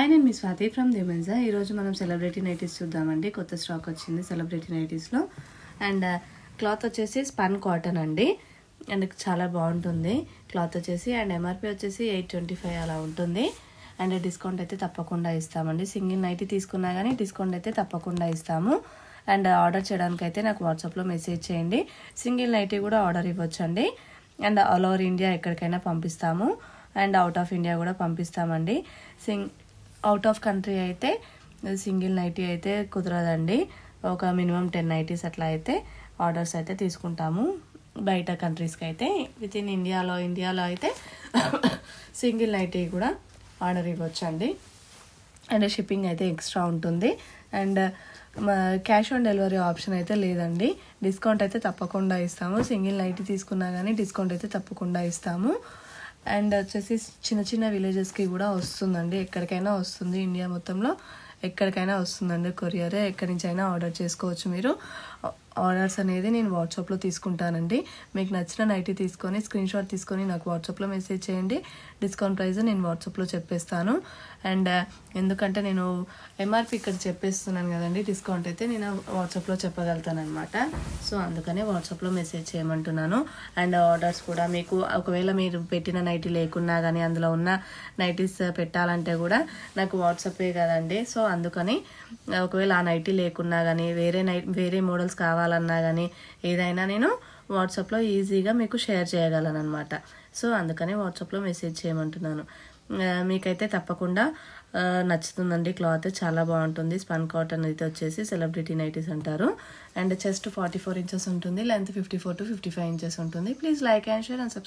Hi, నేను మీ Swathi from దిమెన్జా. ఈరోజు మనం సెలబ్రిటీ నైటీస్ చూద్దామండి. కొత్త స్టాక్ వచ్చింది సెలబ్రిటీ నైటీస్లో. అండ్ క్లాత్ వచ్చేసి స్పన్ కాటన్ అండి. అండ్ చాలా బాగుంటుంది క్లాత్ వచ్చేసి. అండ్ ఎంఆర్పి వచ్చేసి 825 అలా ఉంటుంది. అండ్ డిస్కౌంట్ అయితే తప్పకుండా ఇస్తామండి. సింగిల్ నైటీ తీసుకున్నా కానీ డిస్కౌంట్ అయితే తప్పకుండా ఇస్తాము. అండ్ ఆర్డర్ చేయడానికి అయితే నాకు వాట్సాప్లో మెసేజ్ చేయండి. సింగిల్ నైటీ కూడా ఆర్డర్ ఇవ్వచ్చండి. అండ్ ఆల్ ఓవర్ ఇండియా ఎక్కడికైనా పంపిస్తాము. అండ్ అవుట్ ఆఫ్ ఇండియా కూడా పంపిస్తామండి. అవుట్ ఆఫ్ కంట్రీ అయితే సింగిల్ నైటీ అయితే కుదరదండి. ఒక మినిమం 10 నైటీస్ అట్లా అయితే ఆర్డర్స్ అయితే తీసుకుంటాము. బయట కంట్రీస్కి అయితే విత్ ఇన్ ఇండియాలో అయితే సింగిల్ నైటీ కూడా ఆర్డర్ ఇవ్వచ్చండి. అండ్ షిప్పింగ్ అయితే ఎక్స్ట్రా ఉంటుంది. And cash on delivery option అయితే లేదండి. డిస్కౌంట్ అయితే తప్పకుండా ఇస్తాము. సింగిల్ నైటీ తీసుకున్నా కానీ డిస్కౌంట్ అయితే తప్పకుండా ఇస్తాము. అండ్ వచ్చేసి చిన్న చిన్న విలేజెస్కి కూడా వస్తుందండి. ఎక్కడికైనా వస్తుంది, ఇండియా మొత్తంలో ఎక్కడికైనా వస్తుందండి కొరియర్. ఎక్కడి నుంచి అయినా ఆర్డర్ చేసుకోవచ్చు మీరు. ఆర్డర్స్ అనేది నేను వాట్సాప్లో తీసుకుంటానండి. మీకు నచ్చిన నైటీ తీసుకొని స్క్రీన్ షాట్ తీసుకొని నాకు వాట్సాప్లో మెసేజ్ చేయండి. డిస్కౌంట్ ప్రైస్ నేను వాట్సాప్లో చెప్పేస్తాను. అండ్ ఎందుకంటే నేను ఎంఆర్పి ఇక్కడ చెప్పేస్తున్నాను కదండి, డిస్కౌంట్ అయితే నేను వాట్సాప్లో చెప్పగలుగుతాను అనమాట. సో అందుకనే వాట్సాప్లో మెసేజ్ చేయమంటున్నాను. అండ్ ఆర్డర్స్ కూడా మీకు ఒకవేళ మీరు పెట్టిన నైటీ లేకున్నా కానీ అందులో ఉన్న నైటీస్ పెట్టాలంటే కూడా నాకు వాట్సాపే కదండి. సో అందుకని ఒకవేళ ఆ నైటీ లేకున్నా కానీ వేరే మోడల్స్ కావాలన్నా కానీ ఏదైనా నేను వాట్సాప్లో ఈజీగా మీకు షేర్ చేయగలను అనమాట. సో అందుకని వాట్సాప్లో మెసేజ్ చేయమంటున్నాను. మీకైతే తప్పకుండా నచ్చుతుందండి. క్లాత్ చాలా బాగుంటుంది. స్పన్ కాటన్ అయితే వచ్చేసి సెలబ్రిటీ నైటీస్ అంటారు. అండ్ చెస్ట్ 44 ఇంచెస్ ఉంటుంది. లెంత్ 54 to 55 ఇంచెస్ ఉంటుంది. Please like and share and subscribe.